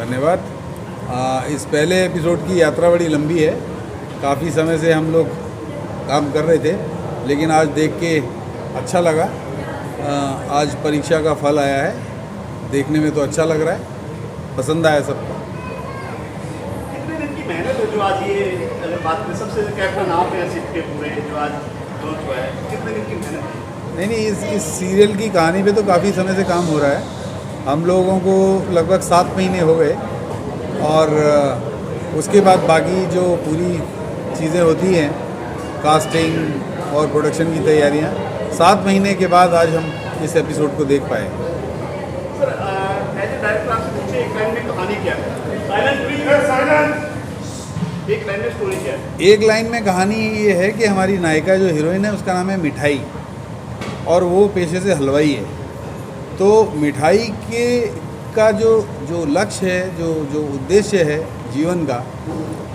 धन्यवाद। इस पहले एपिसोड की यात्रा बड़ी लंबी है। काफ़ी समय से हम लोग काम कर रहे थे, लेकिन आज देख के अच्छा लगा। आज परीक्षा का फल आया है, देखने में तो अच्छा लग रहा है, पसंद आया सबको। कितने दिन की मेहनत है जो आज ये बात में सबसे कैप्टन आप हैं सिर्फ के पूरे जो आज लॉन्च हुआ है, कितने दिन की मेहनत है? नहीं, इस सीरियल की कहानी पे तो काफ़ी समय से काम हो रहा है। हम लोगों को लगभग 7 महीने हो गए, और उसके बाद बाकी जो पूरी चीज़ें होती हैं, कास्टिंग और प्रोडक्शन की तैयारियां, 7 महीने के बाद आज हम इस एपिसोड को देख पाए। सर एज ए डायरेक्टर आपसे पूछे एक लाइन में कहानी क्या है? एक लाइन में स्टोरी क्या है? एक लाइन में कहानी ये है कि हमारी नायिका जो हीरोइन है उसका नाम है मिठाई, और वो पेशे से हलवाई है। तो मिठाई का जो लक्ष्य है, जो उद्देश्य है जीवन का,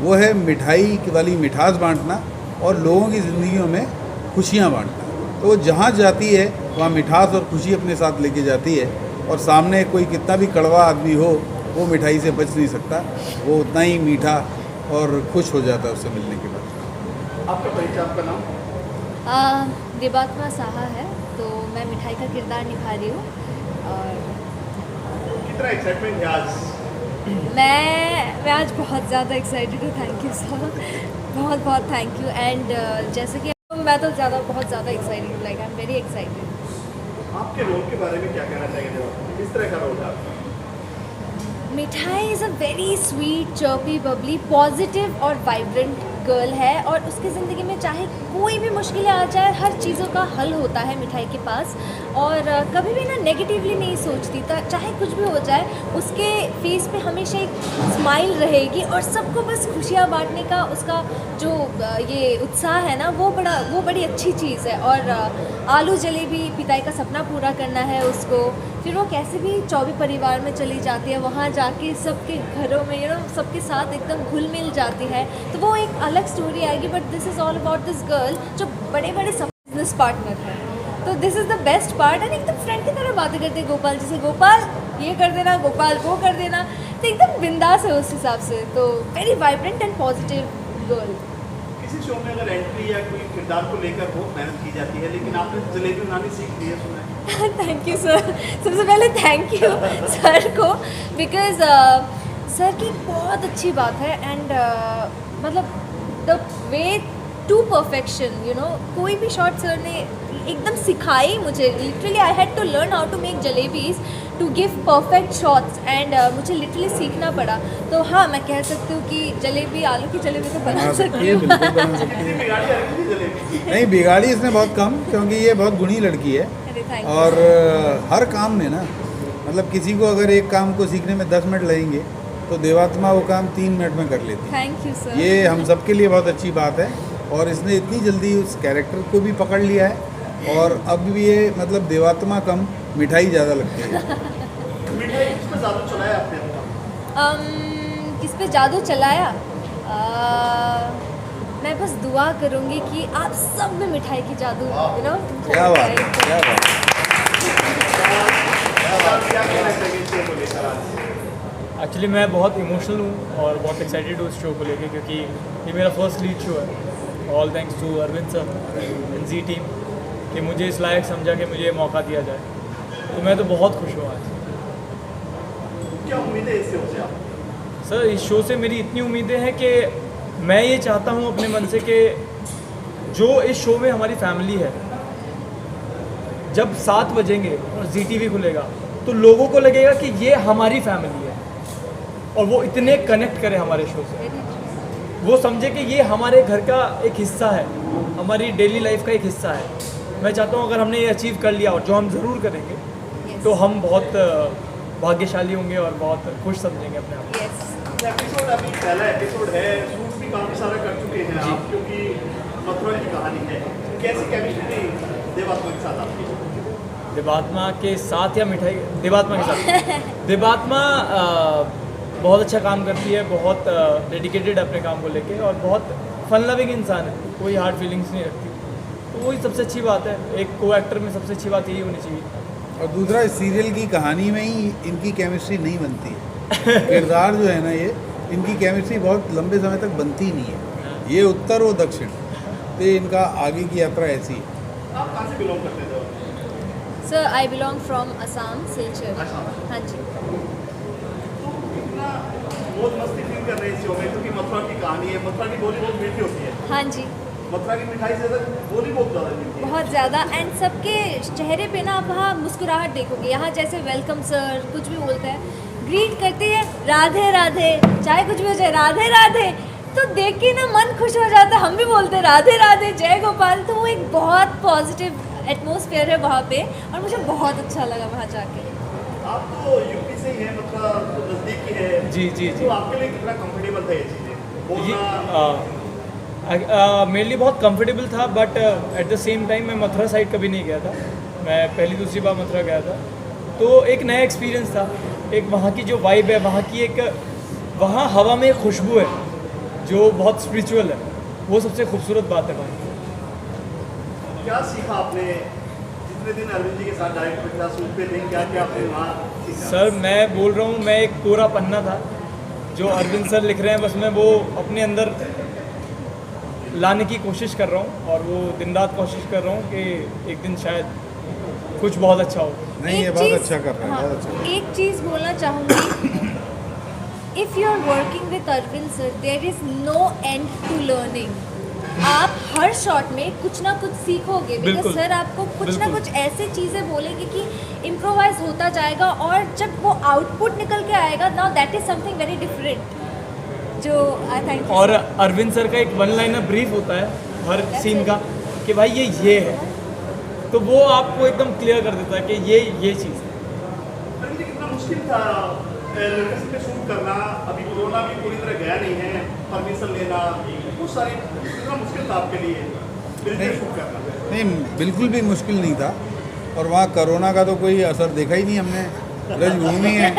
वो है मिठाई वाली मिठास बांटना और लोगों की ज़िंदगियों में खुशियाँ बांटना। तो वो जहाँ जाती है वहाँ मिठास और खुशी अपने साथ लेके जाती है, और सामने कोई कितना भी कड़वा आदमी हो वो मिठाई से बच नहीं सकता, वो उतना ही मीठा और खुश हो जाता है उससे मिलने के बाद। आपका परिचय, आपका नाम? देवात्मा साहा है, तो मैं मिठाई का किरदार निभा रही हूँ। और कितना एक्साइटमेंट है आज? मैं आज बहुत ज़्यादा एक्साइटेड हूँ। थैंक यू सर, बहुत बहुत थैंक यू। एंड जैसे कि मैं तो बहुत ज़्यादा एक्साइटेड हूँ, like I am very excited. आपके रोल के बारे में क्या कहना चाहिए? किस तरह का रोल है आपका? मिठाई is a very sweet, chirpy, Babli, positive और वाइब्रेंट गर्ल है, और उसकी ज़िंदगी में चाहे कोई भी मुश्किलें आ जाए, हर चीज़ों का हल होता है मिठाई के पास। और कभी भी ना नेगेटिवली नहीं सोचती, चाहे कुछ भी हो जाए उसके फेस पे हमेशा एक स्माइल रहेगी, और सबको बस खुशियाँ बांटने का उसका जो ये उत्साह है ना, वो बड़ी अच्छी चीज़ है। और आलू जलेबी पिताई का सपना पूरा करना है उसको, फिर वो कैसे भी चौबे परिवार में चली जाती है, वहाँ जाके सबके घरों में सबके साथ एकदम घुल मिल जाती है, तो वो एक अलग स्टोरी आएगी। But this is all about this girl जो बड़े बिजनेस पार्टनर है, तो this is the best part. And एकदम फ्रेंड की तरह बातें करते हैं गोपाल जी से, गोपाल ये कर देना, गोपाल वो कर देना, तो एकदम बिंदास है उस हिसाब से। तो very vibrant and positive girl. किसी शो में अगर एंट्री या कोई किरदार को लेकर बहुत मेहनत की जाती है, लेकिन आपने जलेबी बनानी सीख ली है, सुना है? थैंक यू सर, सबसे पहले थैंक यू सर को, बिकॉज सर की बहुत अच्छी बात है। एंड मतलब द वे टू परफेक्शन, कोई भी शॉट सर ने एकदम सिखाई मुझे। Literally I had to learn how to make jalebis to give perfect shots, and मुझे लिटरली सीखना पड़ा। तो हाँ, मैं कह सकती हूँ कि जलेबी, आलू की जलेबी तो बना सकती हूँ। बिल्कुल बना सकती है। नहीं, बिगाड़ी इसने बहुत कम, क्योंकि ये बहुत गुणी लड़की है। और हर काम में ना, मतलब किसी को अगर एक काम को सीखने में 10 मिनट लगेंगे, तो देवात्मा वो काम 3 मिनट में कर लेती है। Thank you sir. ये हम सब के लिए बहुत अच्छी बात है, और इसने इतनी जल्दी उस कैरेक्टर को भी पकड़ लिया है, और अब भी ये मतलब देवात्मा कम मिठाई ज़्यादा लगती है। मिठाई किस पे जादू चलाया आपने? किस पे जादू चलाया? मैं बस दुआ करूँगी कि आप सब में मिठाई की जादू, क्या बात है, क्या बात है। क्या कहना चाहिए शो को लेकर आज? एक्चुअली मैं बहुत इमोशनल हूँ और बहुत एक्साइटेड हूँ इस शो को लेके, क्योंकि ये मेरा फर्स्ट लीड शो है। All thanks to Arvind sir and Zee team कि मुझे इस लायक समझा कि मुझे मौका दिया जाए, तो मैं तो बहुत खुश हूँ आज। क्या उम्मीदें इससे होते आप? सर, इस शो से मेरी इतनी उम्मीदें हैं कि मैं ये चाहता हूँ अपने मन से कि जो इस शो में हमारी फैमिली है, जब 7 बजेंगे और ZTV खुलेगा तो लोगों को लगेगा कि ये हमारी फैमिली है, और वो इतने कनेक्ट करे हमारे शो से, वो समझे कि ये हमारे घर का एक हिस्सा है, हमारी डेली लाइफ का एक हिस्सा है। मैं चाहता हूँ अगर हमने ये अचीव कर लिया, और जो हम ज़रूर करेंगे, तो हम बहुत भाग्यशाली होंगे और बहुत खुश समझेंगे अपने आप को। एपिसोड अभी पहला एपिसोड है, शूट भी काफ़ी सारा कर चुके हैं आप, क्योंकि मथुरा की कहानी है। कैसी केमिस्ट्री देवात्मा के साथ आपकी? देवात्मा के साथ या मिठाई? देवात्मा के साथ। देवात्मा बहुत अच्छा काम करती है, बहुत डेडिकेटेड अपने काम को लेके, और बहुत फन लविंग इंसान है, कोई हार्ड फीलिंग्स नहीं रखती। तो वही सबसे अच्छी बात है, एक को एक्टर में सबसे अच्छी बात यही होनी चाहिए। और दूसरा, इस सीरियल की कहानी में ही इनकी केमिस्ट्री नहीं बनती है। किरदार जो है ना ये, इनकी केमिस्ट्री बहुत लंबे समय तक बनती नहीं है। ये उत्तर वो दक्षिण, तो इनका आगे की यात्रा ऐसी है। आप कहाँ से बिलोंग करते थे? Sir I belong from Assam Silchar. हाँ जी। तो कितना बहुत मस्ती फील कर रहे हैं इस शो में, क्योंकि मथुरा की कहानी है, मथुरा की बोली बहुत मीठी होती है। हाँ जी, मथुरा की मिठाई से ज़्यादा बोली बहुत ज़्यादा मीठी है। बहुत ज़्यादा। एंड सबके चेहरे पे ना आप वहाँ मुस्कुराहट देखोगे। यहाँ जैसे वेलकम सर कुछ भी बोलते हैं, ग्रीट करते हैं राधे राधे, चाहे कुछ भी हो जाए राधे राधे, तो देख के ना मन खुश हो जाता है। हम भी बोलते हैं राधे राधे जय गोपाल। तो वो एक बहुत पॉजिटिव एटमॉस्फेयर है वहाँ पे, और मुझे बहुत अच्छा लगा वहाँ जाके। आप तो यूपी से ही हैं, मथुरा तो नज़दीक की है। जी जी जी। तो आपके लिए कितना कंफर्टेबल था ये चीज़ें बोलना? मेरे लिए बहुत कंफर्टेबल था, but at the same time मैं मथुरा साइड कभी नहीं गया था। मैं पहली दूसरी बार मथुरा गया था, तो एक नया एक्सपीरियंस था। एक वहाँ की जो वाइब है, वहाँ की एक वहाँ हवा में एक खुशबू है जो बहुत स्पिरिचुअल है, वो सबसे खूबसूरत बात है वहाँ। क्या सीखा आपने जितने दिन अरविंद जी के साथ डायरेक्टर के साथ शूट पे थे? क्या क्या आपने वहाँ सीखा? सर मैं बोल रहा हूँ, मैं एक कोरा पन्ना था जो अरविंद सर लिख रहे हैं, बस मैं वो अपने अंदर लाने की कोशिश कर रहा हूँ, और वो दिन रात कोशिश कर रहा हूँ कि एक दिन शायद कुछ बहुत अच्छा हो। नहीं, ये एक बहुत चीज़- अच्छा कर रहा है, हाँ, बहुत अच्छा कर रहा है। एक चीज़ बोलना चाहूँगी, if you are working with Arvind sir there is no end to learning. आप हर शॉट में कुछ ना कुछ सीखोगे, बिकॉज बिल्कुल, सर आपको कुछ ना बिल्कुल। कुछ ऐसे चीज़ें बोलेंगे कि इम्प्रोवाइज होता जाएगा, और जब वो आउटपुट निकल के आएगा, now that is something very different. जो आई थैंक और अरविंद सर का एक वन लाइनर ब्रीफ होता है हर सीन का कि भाई ये है, तो वो आपको एकदम क्लियर कर देता है कि ये चीज़ है। अरविंद जी, कितना मुश्किल था लोकेशन पे शूट करना? अभी कोरोना भी पूरी तरह गया नहीं है, परमिशन लेना, बहुत सारी, कितना मुश्किल था आपके लिए ब्रिज पे शूट करना? नहीं, बिल्कुल भी मुश्किल नहीं था। और वहाँ कोरोना का तो कोई असर देखा ही नहीं हमने। ब्रजभूमि है,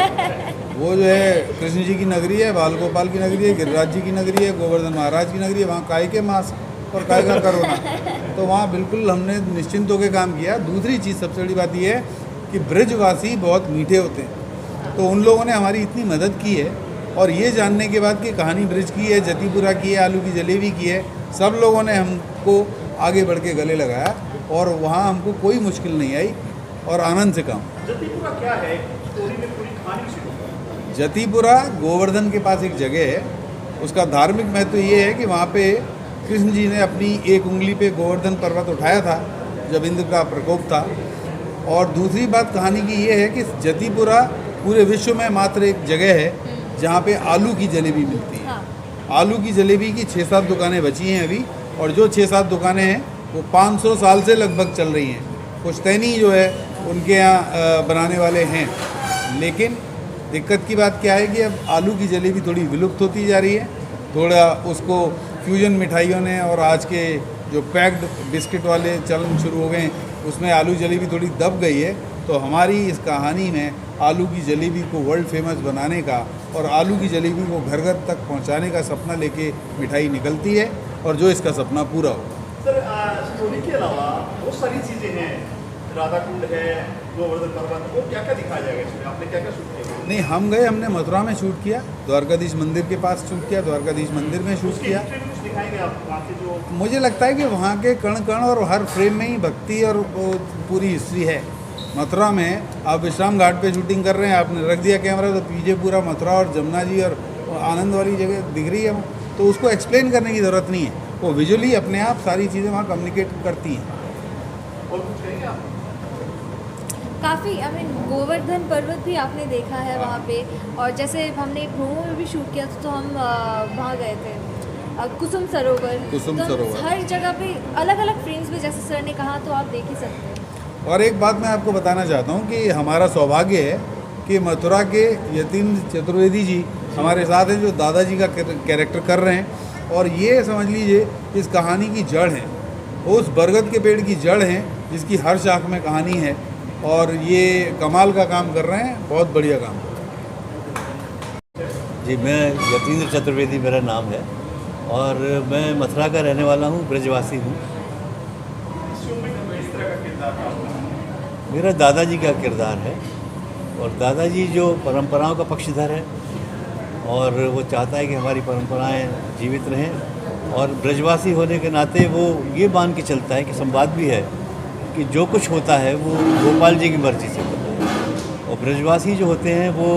वो जो है कृष्ण जी की नगरी है, बाल गोपाल की नगरी है, गिरिराज जी की नगरी है, गोवर्धन महाराज की नगरी है। वहाँ काय के मास्क और काय का कोरोना, तो वहाँ बिल्कुल हमने निश्चिंत होकर काम किया। दूसरी चीज़ सबसे बड़ी बात यह है कि ब्रजवासी बहुत मीठे होते हैं, तो उन लोगों ने हमारी इतनी मदद की है। और ये जानने के बाद कि कहानी ब्रिज की है, जतीपुरा की है, आलू की जलेबी की है, सब लोगों ने हमको आगे बढ़ के गले लगाया, और वहाँ हमको कोई मुश्किल नहीं आई, और आनंद से काम। जतीपुरा क्या है स्टोरी में, पूरी कहानी शुरू हुई? जतीपुरा गोवर्धन के पास एक जगह है, उसका धार्मिक महत्व ये है कि वहाँ पे कृष्ण जी ने अपनी एक उंगली पे गोवर्धन पर्वत उठाया था जब इंद्र का प्रकोप था। और दूसरी बात कहानी की ये है कि जतीपुरा पूरे विश्व में मात्र एक जगह है जहाँ पे आलू की जलेबी मिलती है। हाँ। आलू की जलेबी की 6-7 दुकानें बची हैं अभी, और जो 6-7 दुकानें हैं वो 500 साल से लगभग चल रही हैं। पुश्तैनी जो है उनके यहाँ बनाने वाले हैं, लेकिन दिक्कत की बात क्या है कि अब आलू की जलेबी थोड़ी विलुप्त होती जा रही है। थोड़ा उसको फ्यूजन मिठाइयों ने और आज के जो पैक्ड बिस्किट वाले चलन शुरू हो गए हैं, उसमें आलू जलेबी थोड़ी दब गई है। तो हमारी इस कहानी में आलू की जलेबी को वर्ल्ड फेमस बनाने का और आलू की जलेबी को घर घर तक पहुंचाने का सपना लेके मिठाई निकलती है, और जो इसका सपना पूरा हो। सर स्टोरी के अलावा बहुत सारी चीज़ें हैं, राधा कुंड है, गोवर्धन पर्वत, वो क्या क्या दिखाया जाएगा इसमें? आपने क्या क्या शूट किया? नहीं, हम गए, हमने मथुरा में शूट किया, द्वारकाधीश मंदिर के पास शूट किया, द्वारकाधीश मंदिर में शूट उसकी किया। हिस्ट्री में कुछ दिखाएंगे आप वहाँ के जो? मुझे लगता है कि वहाँ के कण कण और हर फ्रेम में ही भक्ति और वो पूरी हिस्ट्री है। मथुरा में आप विश्राम घाट पे शूटिंग कर रहे हैं, आपने रख दिया कैमरा, तो पीछे पूरा मथुरा और जमुना जी और आनंद वाली जगह दिख रही है, तो उसको एक्सप्लेन करने की ज़रूरत नहीं है, वो विजुअली अपने आप सारी चीज़ें वहाँ कम्युनिकेट करती हैं। और कुछ कहेंगे आप? काफ़ी आई मीन गोवर्धन पर्वत भी आपने देखा है वहाँ पे, और जैसे हमने प्रोमो में भी शूट किया था, तो हम वहाँ गए थे कुसुम सरोवर। कुसुम तो हम सरोवर। हर जगह पे अलग अलग फ्रेम्स में, जैसे सर ने कहा, तो आप देख ही सकते हैं। और एक बात मैं आपको बताना चाहता हूँ कि हमारा सौभाग्य है कि मथुरा के यतीन्द्र चतुर्वेदी जी हमारे साथ हैं, जो दादाजी का कैरेक्टर कर रहे हैं। और ये समझ लीजिए इस कहानी की जड़ है, उस बरगद के पेड़ की जड़ है जिसकी हर शाख में कहानी है, और ये कमाल का काम कर रहे हैं, बहुत बढ़िया काम। जी, मैं यतीन्द्र चतुर्वेदी मेरा नाम है, और मैं मथुरा का रहने वाला हूँ, ब्रजवासी हूँ। इस शो में किस तरह का किरदार था आपका? मेरा दादाजी का किरदार है, और दादाजी जो परंपराओं का पक्षधर है और वो चाहता है कि हमारी परंपराएं जीवित रहें, और ब्रजवासी होने के नाते वो ये मान के चलता है कि संवाद भी है कि जो कुछ होता है वो गोपाल जी की मर्ज़ी से होता है। और ब्रजवासी जो होते हैं वो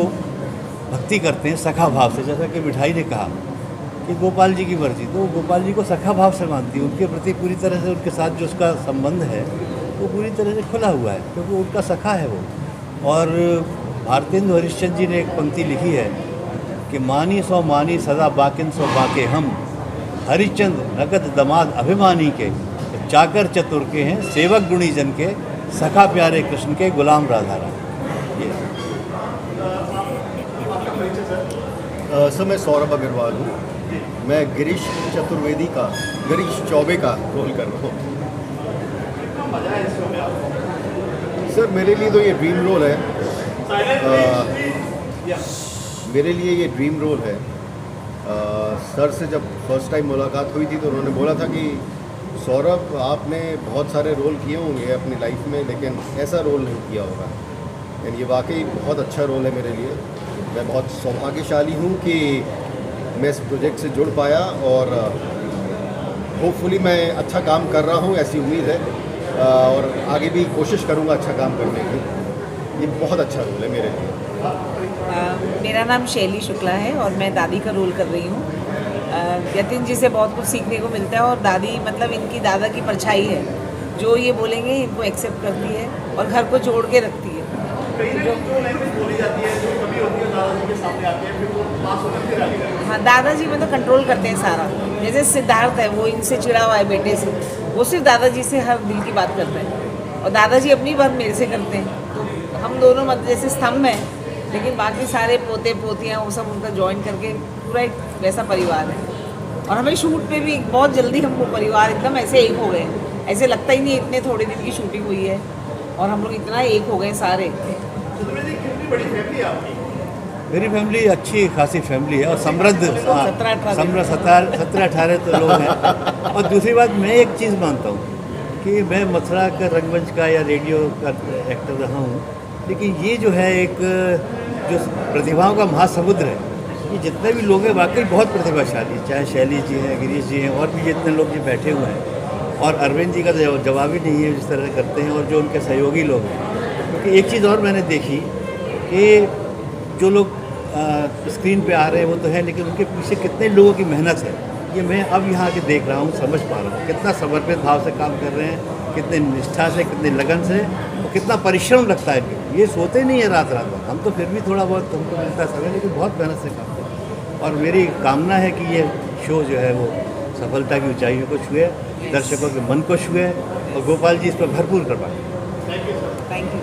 भक्ति करते हैं सखा भाव से, जैसा कि मिठाई ने कहा कि गोपाल जी की मर्ज़ी, तो गोपाल जी को सखा भाव से मानती है। उनके प्रति पूरी तरह से उनके साथ जो उसका संबंध है वो पूरी तरह से खुला हुआ है, क्योंकि उनका सखा है वो। और भारतेंदु हरिश्चंद्र जी ने एक पंक्ति लिखी है कि मानी सो मानी सदा बाकिन सो बाके हम, हरिश्चंद्र नगद दमाद अभिमानी के, चाकर चतुर के हैं सेवक गुणी जन के, सखा प्यारे कृष्ण के गुलाम राधा राम। ये सर मैं सौरभ अग्रवाल हूँ। मैं गिरीश चतुर्वेदी का, गिरीश चौबे का रोल कर रहा हूँ। सर मेरे लिए तो ये ड्रीम रोल है। मेरे लिए ये ड्रीम रोल है। सर से जब फर्स्ट टाइम मुलाकात हुई थी तो उन्होंने बोला था कि सौरभ आपने बहुत सारे रोल किए होंगे अपनी लाइफ में, लेकिन ऐसा रोल नहीं किया होगा। एंड ये वाकई बहुत अच्छा रोल है मेरे लिए। मैं बहुत सौभाग्यशाली हूँ कि मैं इस प्रोजेक्ट से जुड़ पाया और होपफुली मैं अच्छा काम कर रहा हूँ, ऐसी उम्मीद है। और आगे भी कोशिश करूँगा अच्छा काम करने की। ये बहुत अच्छा रोल है मेरे लिए। मेरा नाम शैली शुक्ला है और मैं दादी का रोल कर रही हूँ। यतिन जी से बहुत कुछ सीखने को मिलता है और दादी मतलब इनकी दादा की परछाई है, जो ये बोलेंगे इनको एक्सेप्ट करती है और घर को जोड़ के रखती है। जो लैंग्वेज बोली जाती है, जो कभी होती है, दादाजी के सामने आते हैं, फिर वो पास होकर फिर आगे जाते हैं। हाँ, दादाजी मतलब कंट्रोल करते हैं सारा। जैसे सिद्धार्थ है, वो इनसे चिड़ा हुआ है बेटे से, वो सिर्फ दादाजी से हर दिल की बात करता है और दादाजी अपनी बात मेरे से करते हैं। तो हम दोनों मतलब जैसे स्तंभ हैं, लेकिन बाकी सारे पोते पोतियाँ वो सब उनका ज्वाइन करके पूरा एक वैसा परिवार है। और हमें शूट पे भी बहुत जल्दी हम वो परिवार एकदम ऐसे एक हो गए, ऐसे लगता ही नहीं इतने थोड़े दिन की शूटिंग हुई है और हम लोग इतना एक हो गए सारे। चतुर्वेदी कितनी बड़ी फैमिली है आपकी? मेरी फैमिली अच्छी खासी फैमिली है और समृद्ध 17-18 तो लोग हैं। और दूसरी बात मैं एक चीज़ मानता हूँ कि मैं मथुरा का रंगमंच का या रेडियो का एक्टर रहा हूँ, लेकिन ये जो है एक जो प्रतिभाओं का महासमुद्र है, ये जितने भी लोग हैं वाकई बहुत प्रतिभाशाली, चाहे शैली जी हैं, गिरीश जी हैं, और भी जितने लोग जो बैठे हुए हैं। और अरविंद जी का जवाब ही नहीं है जिस तरह से करते हैं, और जो उनके सहयोगी लोग हैं। क्योंकि एक चीज़ और मैंने देखी कि जो लोग स्क्रीन पे आ रहे हैं वो तो है, लेकिन उनके पीछे कितने लोगों की मेहनत है, ये मैं अब यहाँ के देख रहा हूँ, समझ पा रहा हूँ। कितना समर्पित भाव से काम कर रहे हैं, कितने निष्ठा से, कितने लगन से, और कितना परिश्रम लगता है इनको। ये सोते नहीं है रात रात। हम तो फिर भी थोड़ा बहुत हमको मिलता समय, लेकिन बहुत मेहनत से काम करते हैं। और मेरी कामना है कि ये शो जो है वो सफलता की ऊंचाइयों को छुए, दर्शकों के मन को छुए और गोपाल जी इस पर भरपूर कर पाए। Thank you.